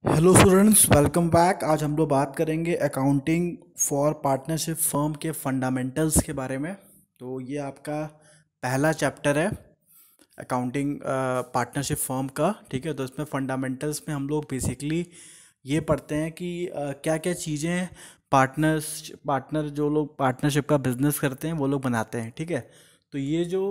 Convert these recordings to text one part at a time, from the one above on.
Hello students, welcome back. आज हम लोग बात करेंगे अकाउंटिंग फॉर पार्टनरशिप फर्म के फंडामेंटल्स के बारे में। तो ये आपका पहला चैप्टर है अकाउंटिंग पार्टनरशिप फर्म का। ठीक है, तो इसमें फंडामेंटल्स में हम लोग बेसिकली ये पढ़ते हैं कि क्या क्या चीज़ें पार्टनर जो लोग पार्टनरशिप का बिजनेस करते हैं वो लोग बनाते हैं। ठीक है, तो ये जो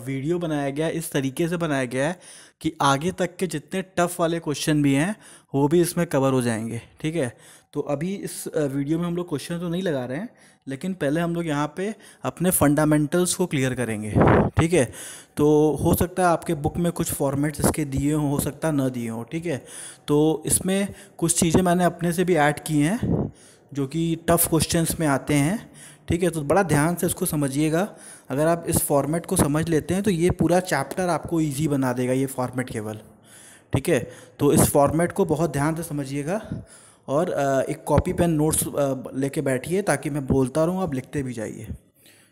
वीडियो बनाया गया है इस तरीके से बनाया गया है कि आगे तक के जितने टफ वाले क्वेश्चन भी हैं वो भी इसमें कवर हो जाएंगे। ठीक है, तो अभी इस वीडियो में हम लोग क्वेश्चन तो नहीं लगा रहे हैं, लेकिन पहले हम लोग यहाँ पे अपने फंडामेंटल्स को क्लियर करेंगे। ठीक है, तो हो सकता है आपके बुक में कुछ फॉर्मेट्स इसके दिए हों, हो सकता है ना दिए हों। ठीक है, तो इसमें कुछ चीज़ें मैंने अपने से भी ऐड की हैं जो कि टफ़ क्वेश्चंस में आते हैं। ठीक है, तो बड़ा ध्यान से इसको समझिएगा। अगर आप इस फॉर्मेट को समझ लेते हैं तो ये पूरा चैप्टर आपको इजी बना देगा, ये फॉर्मेट केवल। ठीक है, तो इस फॉर्मेट को बहुत ध्यान से समझिएगा और एक कॉपी पेन नोट्स लेके बैठिए ताकि मैं बोलता रहूँ, आप लिखते भी जाइए।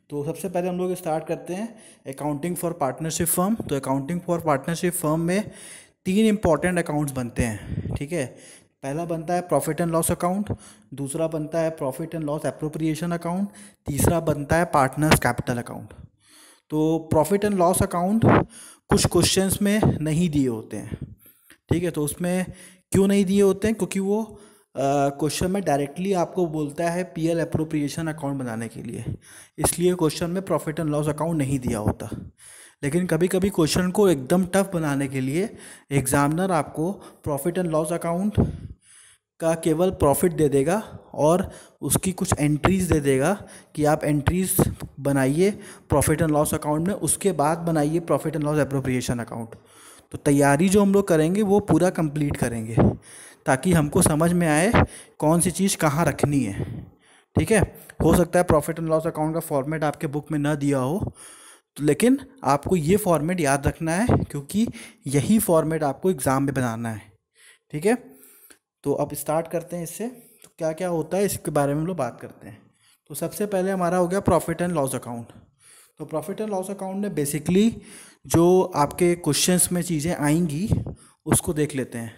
तो सबसे पहले हम लोग स्टार्ट करते हैं अकाउंटिंग फॉर पार्टनरशिप फर्म। तो अकाउंटिंग फॉर पार्टनरशिप फर्म में तीन इंपॉर्टेंट अकाउंट्स बनते हैं। ठीक है, पहला बनता है प्रॉफिट एंड लॉस अकाउंट, दूसरा बनता है profit and loss appropriation account, तीसरा बनता है पार्टनर्स कैपिटल अकाउंट। तो प्रॉफिट एंड लॉस अकाउंट कुछ क्वेश्चंस में नहीं दिए होते हैं। ठीक है, तो उसमें क्यों नहीं दिए होते हैं? क्योंकि वो क्वेश्चन में डायरेक्टली आपको बोलता है पीएल अप्रोप्रिएशन अकाउंट बनाने के लिए, इसलिए क्वेश्चन में प्रॉफिट एंड लॉस अकाउंट नहीं दिया होता। लेकिन कभी कभी क्वेश्चन को एकदम टफ बनाने के लिए एग्जामिनर आपको प्रॉफिट एंड लॉस अकाउंट का केवल प्रॉफिट दे देगा और उसकी कुछ एंट्रीज दे देगा कि आप एंट्रीज बनाइए प्रॉफिट एंड लॉस अकाउंट में, उसके बाद बनाइए profit and loss appropriation account. तो तैयारी जो हम लोग करेंगे वो पूरा कंप्लीट करेंगे ताकि हमको समझ में आए कौन सी चीज़ कहाँ रखनी है। ठीक है, हो सकता है प्रॉफिट एंड लॉस अकाउंट का फॉर्मेट आपके बुक में ना दिया हो, तो लेकिन आपको ये फॉर्मेट याद रखना है क्योंकि यही फॉर्मेट आपको एग्ज़ाम में बनाना है। ठीक है, तो अब स्टार्ट करते हैं इससे। तो क्या क्या होता है इसके बारे में हम लोग बात करते हैं। तो सबसे पहले हमारा हो गया प्रॉफिट एंड लॉस अकाउंट। तो प्रॉफिट एंड लॉस अकाउंट में बेसिकली जो आपके क्वेश्चंस में चीज़ें आएंगी उसको देख लेते हैं।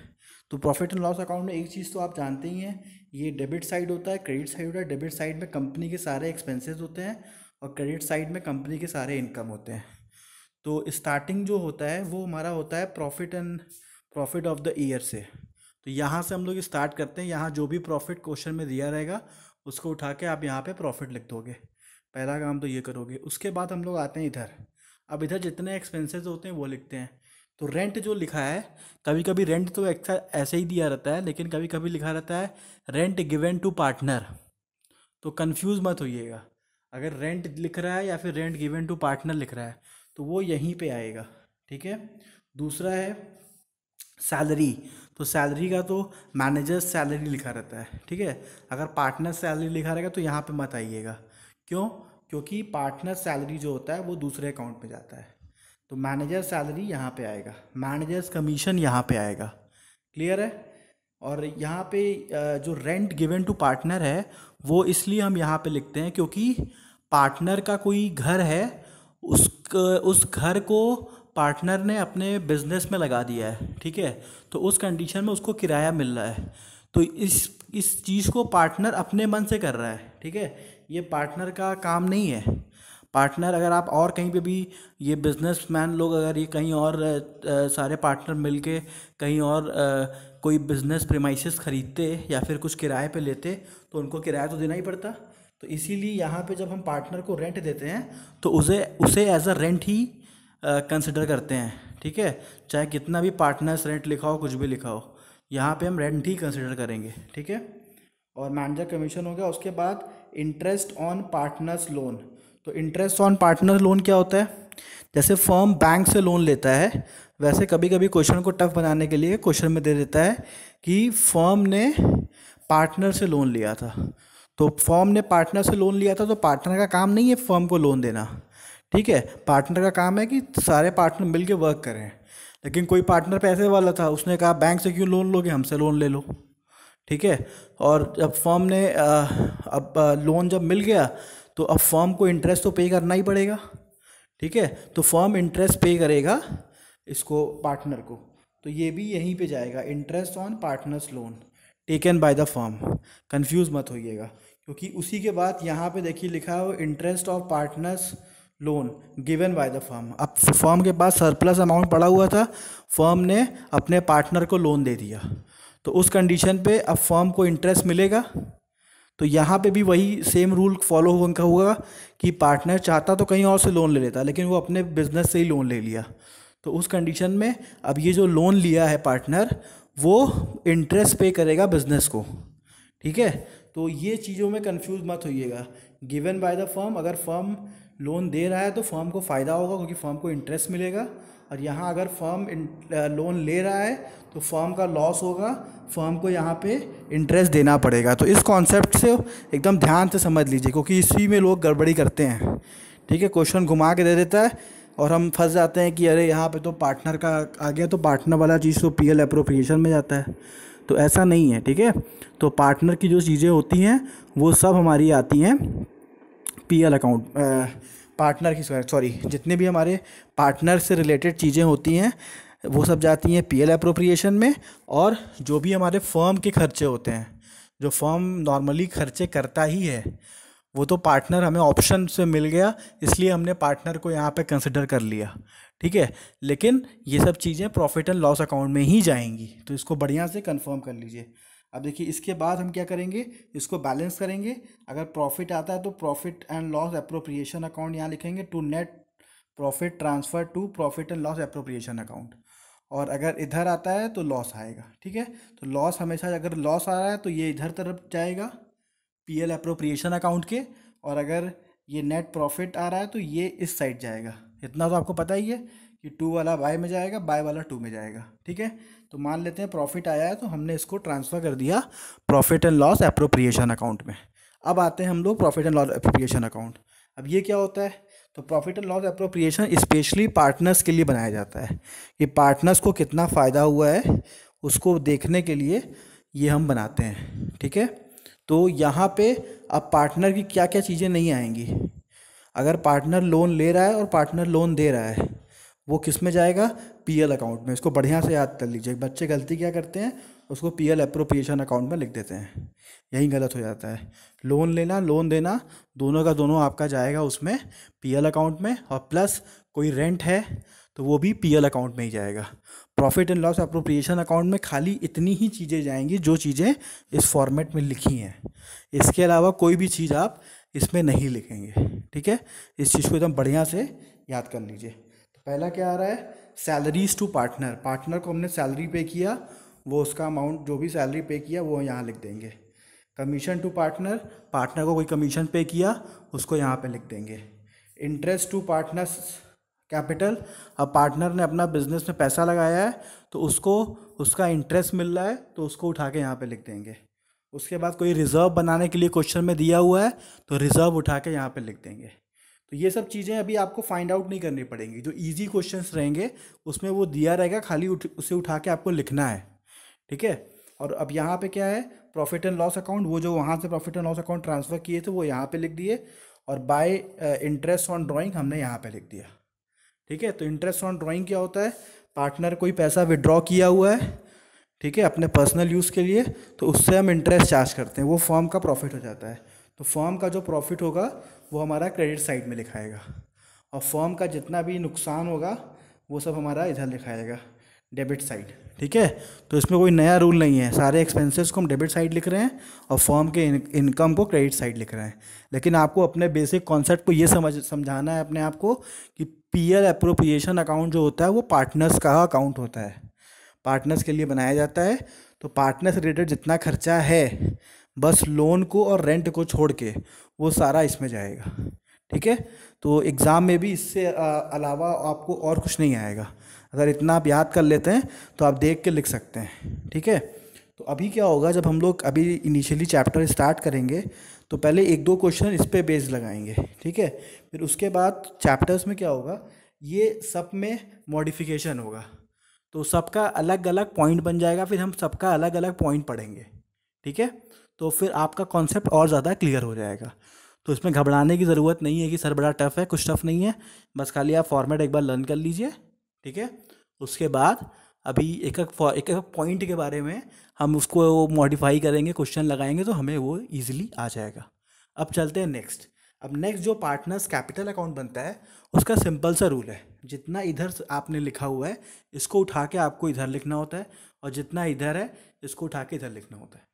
तो प्रॉफिट एंड लॉस अकाउंट में एक चीज़ तो आप जानते ही हैं, ये डेबिट साइड होता है, क्रेडिट साइड होता है। डेबिट साइड में कंपनी के सारे एक्सपेंसेस होते हैं और क्रेडिट साइड में कंपनी के सारे इनकम होते हैं। तो स्टार्टिंग जो होता है वो हमारा होता है प्रॉफिट ऑफ द ईयर से। तो यहाँ से हम लोग स्टार्ट करते हैं। यहाँ जो भी प्रॉफिट क्वेश्चन में दिया रहेगा उसको उठा के आप यहाँ पे प्रॉफिट लिख दोगे। पहला काम तो ये करोगे। उसके बाद हम लोग आते हैं इधर। अब इधर जितने एक्सपेंसेस होते हैं वो लिखते हैं। तो रेंट जो लिखा है, कभी कभी रेंट तो ऐसे ही दिया रहता है, लेकिन कभी कभी लिखा रहता है रेंट गिवन टू पार्टनर। तो कंफ्यूज मत होइएगा, अगर रेंट लिख रहा है या फिर रेंट गिवन टू पार्टनर लिख रहा है तो वो यहीं पे आएगा। ठीक है, दूसरा है सैलरी। तो सैलरी का तो मैनेजर सैलरी लिखा रहता है। ठीक है, अगर पार्टनर सैलरी लिखा रहेगा तो यहाँ पे मत आइएगा। क्यों? क्योंकि पार्टनर सैलरी जो होता है वो दूसरे अकाउंट में जाता है। तो मैनेजर सैलरी यहाँ पे आएगा, मैनेजर्स कमीशन यहाँ पे आएगा। क्लियर है? और यहाँ पे जो रेंट गिवन टू पार्टनर है वो इसलिए हम यहाँ पे लिखते हैं क्योंकि पार्टनर का कोई घर है, उस घर को पार्टनर ने अपने बिजनेस में लगा दिया है। ठीक है, तो उस कंडीशन में उसको किराया मिल रहा है। तो इस चीज़ को पार्टनर अपने मन से कर रहा है। ठीक है, ये पार्टनर का काम नहीं है। पार्टनर अगर आप और कहीं पे भी, ये बिजनेसमैन लोग अगर ये कहीं और सारे पार्टनर मिलके कहीं और कोई बिजनेस प्रीमाइसेस खरीदते या फिर कुछ किराए पे लेते तो उनको किराया तो देना ही पड़ता। तो इसीलिए यहाँ पे जब हम पार्टनर को रेंट देते हैं तो उसे उसे एज अ रेंट ही कंसिडर करते हैं। ठीक है, चाहे कितना भी पार्टनर्स रेंट लिखा हो, कुछ भी लिखा हो, यहाँ पे हम रेंट ही कंसिडर करेंगे। ठीक है, और मैनेजर कमीशन हो गया। उसके बाद इंटरेस्ट ऑन पार्टनर्स लोन। तो इंटरेस्ट ऑन पार्टनर लोन क्या होता है? जैसे फर्म बैंक से लोन लेता है, वैसे कभी कभी क्वेश्चन को टफ बनाने के लिए क्वेश्चन में दे देता है कि फर्म ने पार्टनर से लोन लिया था। तो फर्म ने पार्टनर से लोन लिया था तो पार्टनर का काम नहीं है फर्म को लोन देना। ठीक है, पार्टनर का काम है कि सारे पार्टनर मिलके वर्क करें। लेकिन कोई पार्टनर पैसे वाला था, उसने कहा बैंक से क्यों लोन लोगे, हमसे लोन ले लो। ठीक है, और जब फर्म ने अब लोन जब मिल गया तो अब फर्म को इंटरेस्ट तो पे करना ही पड़ेगा। ठीक है, तो फर्म इंटरेस्ट पे करेगा इसको, पार्टनर को। तो ये भी यहीं पे जाएगा, interest on partners loan taken by the firm. Confuse मत होइएगा, क्योंकि उसी के बाद यहाँ पे देखिए लिखा हो interest of partners loan given by the firm. अब फर्म के पास सरप्लस अमाउंट पड़ा हुआ था, फर्म ने अपने पार्टनर को लोन दे दिया, तो उस कंडीशन पे अब फर्म को इंटरेस्ट मिलेगा। तो यहाँ पे भी वही सेम रूल फॉलो उनका हुआ कि पार्टनर चाहता तो कहीं और से लोन ले लेता, लेकिन वो अपने बिजनेस से ही लोन ले लिया। तो उस कंडीशन में अब ये जो लोन लिया है पार्टनर, वो इंटरेस्ट पे करेगा बिजनेस को। ठीक है, तो ये चीज़ों में कंफ्यूज मत होइएगा। गिवन बाय द फर्म, अगर फर्म लोन दे रहा है तो फर्म को फ़ायदा होगा क्योंकि फर्म को इंटरेस्ट मिलेगा, और यहाँ अगर फर्म लोन ले रहा है तो फर्म का लॉस होगा, फर्म को यहाँ पे इंटरेस्ट देना पड़ेगा। तो इस कॉन्सेप्ट से एकदम ध्यान से समझ लीजिए, क्योंकि इसी में लोग गड़बड़ी करते हैं। ठीक है, क्वेश्चन घुमा के दे देता है और हम फंस जाते हैं कि अरे यहाँ पे तो पार्टनर का आ गया, तो पार्टनर वाला चीज़ तो पीएल अप्रोप्रिएशन में जाता है। तो ऐसा नहीं है। ठीक है, तो पार्टनर की जो चीज़ें होती हैं वो सब हमारी आती हैं पीएल अकाउंट, पार्टनर की सॉरी जितने भी हमारे पार्टनर से रिलेटेड चीज़ें होती हैं वो सब जाती हैं पीएल अप्रोप्रिएशन में। और जो भी हमारे फर्म के खर्चे होते हैं, जो फर्म नॉर्मली खर्चे करता ही है, वो तो पार्टनर हमें ऑप्शन से मिल गया, इसलिए हमने पार्टनर को यहाँ पे कंसिडर कर लिया। ठीक है, लेकिन ये सब चीज़ें प्रॉफिट एंड लॉस अकाउंट में ही जाएंगी, तो इसको बढ़िया से कंफर्म कर लीजिए। अब देखिए इसके बाद हम क्या करेंगे, इसको बैलेंस करेंगे। अगर प्रॉफिट आता है तो profit and loss appropriation account यहाँ लिखेंगे, to net profit transfer to profit and loss appropriation account. और अगर इधर आता है तो लॉस आएगा। ठीक है, तो लॉस हमेशा, अगर लॉस आ रहा है तो ये इधर तरफ जाएगा पीएल अप्रोप्रिएशन अकाउंट के, और अगर ये नेट प्रॉफिट आ रहा है तो ये इस साइड जाएगा। इतना तो आपको पता ही है कि टू वाला बाय में जाएगा, बाय वाला टू में जाएगा। ठीक है, तो मान लेते हैं प्रॉफिट आया है तो हमने इसको ट्रांसफ़र कर दिया profit and loss appropriation account में। अब आते हैं हम लोग profit and loss appropriation account. अब ये क्या होता है, तो profit and loss appropriation specially partners के लिए बनाया जाता है कि पार्टनर्स को कितना फ़ायदा हुआ है उसको देखने के लिए ये हम बनाते हैं। ठीक है, तो यहाँ पे अब पार्टनर की क्या क्या चीज़ें नहीं आएंगी। अगर पार्टनर लोन ले रहा है और पार्टनर लोन दे रहा है, वो किस में जाएगा, पीएल अकाउंट में। इसको बढ़िया से याद कर लीजिए। बच्चे गलती क्या करते हैं, उसको पीएल अप्रोप्रिएशन अकाउंट में लिख देते हैं, यही गलत हो जाता है। लोन लेना लोन देना दोनों का दोनों आपका जाएगा उसमें पीएल अकाउंट में, और प्लस कोई रेंट है तो वो भी पीएल अकाउंट में ही जाएगा। Profit and loss appropriation account में खाली इतनी ही चीज़ें जाएंगी जो चीज़ें इस फॉर्मेट में लिखी हैं, इसके अलावा कोई भी चीज़ आप इसमें नहीं लिखेंगे। ठीक है, इस चीज़ को एकदम बढ़िया से याद कर लीजिए। तो पहला क्या आ रहा है, सैलरीज टू पार्टनर। पार्टनर को हमने सैलरी पे किया, वो उसका अमाउंट जो भी सैलरी पे किया वो यहाँ लिख देंगे। कमीशन टू पार्टनर, पार्टनर को कोई कमीशन पे किया उसको यहाँ पे लिख देंगे। इंटरेस्ट टू पार्टनर्स कैपिटल, अब पार्टनर ने अपना बिजनेस में पैसा लगाया है तो उसको उसका इंटरेस्ट मिल रहा है तो उसको उठा के यहाँ पे लिख देंगे। उसके बाद कोई रिज़र्व बनाने के लिए क्वेश्चन में दिया हुआ है तो रिज़र्व उठा के यहाँ पे लिख देंगे। तो ये सब चीज़ें अभी आपको फाइंड आउट नहीं करनी पड़ेंगी, जो इजी क्वेश्चंस रहेंगे उसमें वो दिया रहेगा, खाली उसे उठा के आपको लिखना है। ठीक है, और अब यहाँ पे क्या है, प्रॉफिट एंड लॉस अकाउंट, वो जो वहाँ से profit and loss account transfer किए थे वो यहाँ पे लिख दिए, और बाय इंटरेस्ट ऑन ड्राइंग हमने यहाँ पे लिख दिया। ठीक है, तो इंटरेस्ट ऑन ड्राइंग क्या होता है, पार्टनर कोई पैसा विड्रॉ किया हुआ है, ठीक है, अपने पर्सनल यूज़ के लिए, तो उससे हम इंटरेस्ट चार्ज करते हैं, वो फर्म का प्रॉफिट हो जाता है। तो फर्म का जो प्रॉफिट होगा वो हमारा क्रेडिट साइड में लिखाएगा, और फर्म का जितना भी नुकसान होगा वो सब हमारा इधर लिखाएगा डेबिट साइड। ठीक है, तो इसमें कोई नया रूल नहीं है, सारे एक्सपेंसेस को हम डेबिट साइड लिख रहे हैं और फर्म के इनकम को क्रेडिट साइड लिख रहे हैं। लेकिन आपको अपने बेसिक कॉन्सेप्ट को ये समझाना है अपने आप को कि पीएल अप्रोप्रिएशन अकाउंट जो होता है वो पार्टनर्स का अकाउंट होता है, पार्टनर्स के लिए बनाया जाता है। तो पार्टनर से रिलेटेड जितना खर्चा है बस लोन को और रेंट को छोड़ के वो सारा इसमें जाएगा। ठीक है, तो एग्ज़ाम में भी इससे अलावा आपको और कुछ नहीं आएगा। अगर इतना आप याद कर लेते हैं तो आप देख के लिख सकते हैं। ठीक है, तो अभी क्या होगा, जब हम लोग अभी इनिशियली चैप्टर स्टार्ट करेंगे तो पहले एक दो क्वेश्चन इस पे बेस लगाएंगे। ठीक है, फिर उसके बाद चैप्टर्स में क्या होगा, ये सब में मॉडिफिकेशन होगा, तो सबका अलग अलग पॉइंट बन जाएगा, फिर हम सबका अलग अलग पॉइंट पढ़ेंगे। ठीक है, तो फिर आपका कॉन्सेप्ट और ज़्यादा क्लियर हो जाएगा। तो इसमें घबराने की ज़रूरत नहीं है कि सर बड़ा टफ है, कुछ टफ नहीं है, बस खाली आप फॉर्मेट एक बार लर्न कर लीजिए। ठीक है, उसके बाद अभी एक एक पॉइंट के बारे में हम उसको मॉडिफाई करेंगे, क्वेश्चन लगाएंगे तो हमें वो ईजिली आ जाएगा। अब चलते हैं नेक्स्ट। अब नेक्स्ट जो पार्टनर्स कैपिटल अकाउंट बनता है उसका सिंपल सा रूल है, जितना इधर आपने लिखा हुआ है इसको उठा के आपको इधर लिखना होता है, और जितना इधर है इसको उठा के इधर लिखना होता है।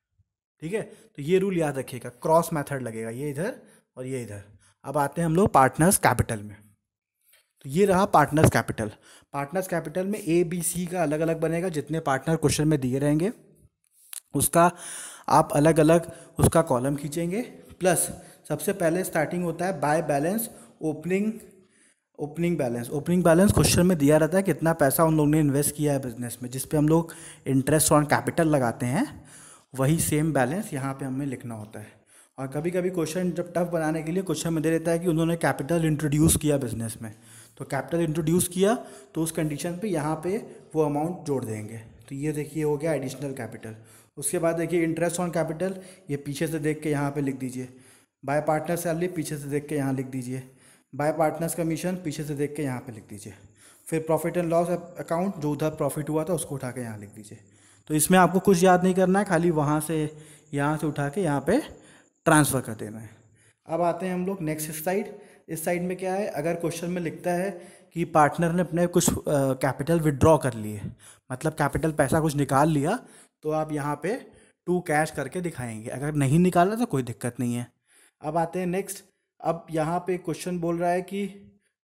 ठीक है, तो ये रूल याद रखिएगा, क्रॉस मेथड लगेगा, ये इधर और ये इधर। अब आते हैं हम लोग पार्टनर्स कैपिटल में। तो ये रहा पार्टनर्स कैपिटल। पार्टनर्स कैपिटल में ए बी सी का अलग अलग बनेगा, जितने पार्टनर क्वेश्चन में दिए रहेंगे उसका आप अलग अलग उसका कॉलम खींचेंगे। प्लस सबसे पहले स्टार्टिंग होता है by balance, opening balance. Opening balance question में दिया रहता है कितना पैसा उन लोगों ने इन्वेस्ट किया है बिजनेस में, जिस पे हम लोग इंटरेस्ट ऑन कैपिटल लगाते हैं, वही सेम बैलेंस यहाँ पे हमें लिखना होता है। और कभी कभी क्वेश्चन जब टफ बनाने के लिए क्वेश्चन में दे देता है कि उन्होंने कैपिटल इंट्रोड्यूस किया बिजनेस में, तो कैपिटल इंट्रोड्यूस किया तो उस कंडीशन पे यहाँ पे वो अमाउंट जोड़ देंगे। तो ये देखिए हो गया एडिशनल कैपिटल। उसके बाद देखिए इंटरेस्ट ऑन कैपिटल, ये पीछे से देख के यहाँ पे लिख दीजिए। बाय पार्टनर सैलरी पीछे से देख के यहाँ लिख दीजिए। बाय पार्टनर्स कमीशन पीछे से देख के यहाँ पे लिख दीजिए। फिर प्रॉफिट एंड लॉस अकाउंट, जो उधर प्रॉफिट हुआ था उसको उठा के यहाँ लिख दीजिए। तो इसमें आपको कुछ याद नहीं करना है, खाली वहाँ से यहाँ से उठा के यहाँ पे ट्रांसफ़र कर देना है। अब आते हैं हम लोग नेक्स्ट साइड। इस साइड में क्या है, अगर क्वेश्चन में लिखता है कि पार्टनर ने अपने कुछ कैपिटल विड्रॉ कर लिए, मतलब कैपिटल पैसा कुछ निकाल लिया, तो आप यहाँ पे टू कैश करके दिखाएंगे। अगर नहीं निकाला तो कोई दिक्कत नहीं है। अब आते हैं नेक्स्ट। अब यहाँ पे क्वेश्चन बोल रहा है कि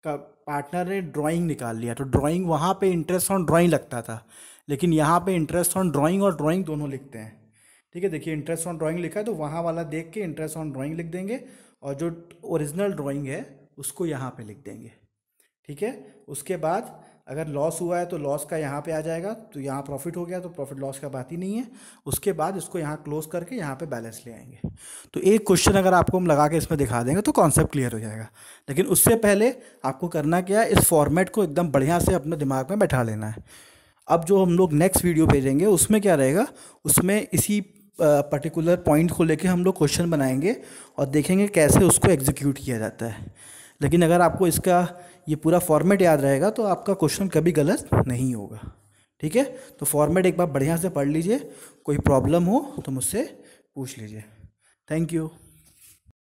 पार्टनर ने ड्राइंग निकाल लिया, तो ड्राइंग वहाँ पे इंटरेस्ट ऑन ड्राइंग लगता था, लेकिन यहाँ पे इंटरेस्ट ऑन ड्राइंग और ड्राइंग दोनों लिखते हैं। ठीक है, देखिए इंटरेस्ट ऑन ड्राइंग लिखा है तो वहाँ वाला देख के इंटरेस्ट ऑन ड्राइंग लिख देंगे, और जो ओरिजिनल ड्राइंग है उसको यहाँ पे लिख देंगे। ठीक है, उसके बाद अगर लॉस हुआ है तो लॉस का यहाँ पे आ जाएगा, तो यहाँ प्रॉफिट हो गया तो प्रॉफिट लॉस का बात ही नहीं है। उसके बाद इसको यहाँ क्लोज करके यहाँ पे बैलेंस ले आएंगे। तो एक क्वेश्चन अगर आपको हम लगा के इसमें दिखा देंगे तो कॉन्सेप्ट क्लियर हो जाएगा। लेकिन उससे पहले आपको करना क्या है, इस फॉर्मेट को एकदम बढ़िया से अपने दिमाग में बैठा लेना है। अब जो हम लोग नेक्स्ट वीडियो भेजेंगे उसमें क्या रहेगा, उसमें इसी पर्टिकुलर पॉइंट को लेके हम लोग क्वेश्चन बनाएंगे और देखेंगे कैसे उसको एग्जीक्यूट किया जाता है। लेकिन अगर आपको इसका ये पूरा फॉर्मेट याद रहेगा तो आपका क्वेश्चन कभी गलत नहीं होगा। ठीक है, तो फॉर्मेट एक बार बढ़िया से पढ़ लीजिए, कोई प्रॉब्लम हो तो मुझसे पूछ लीजिए। Thank you.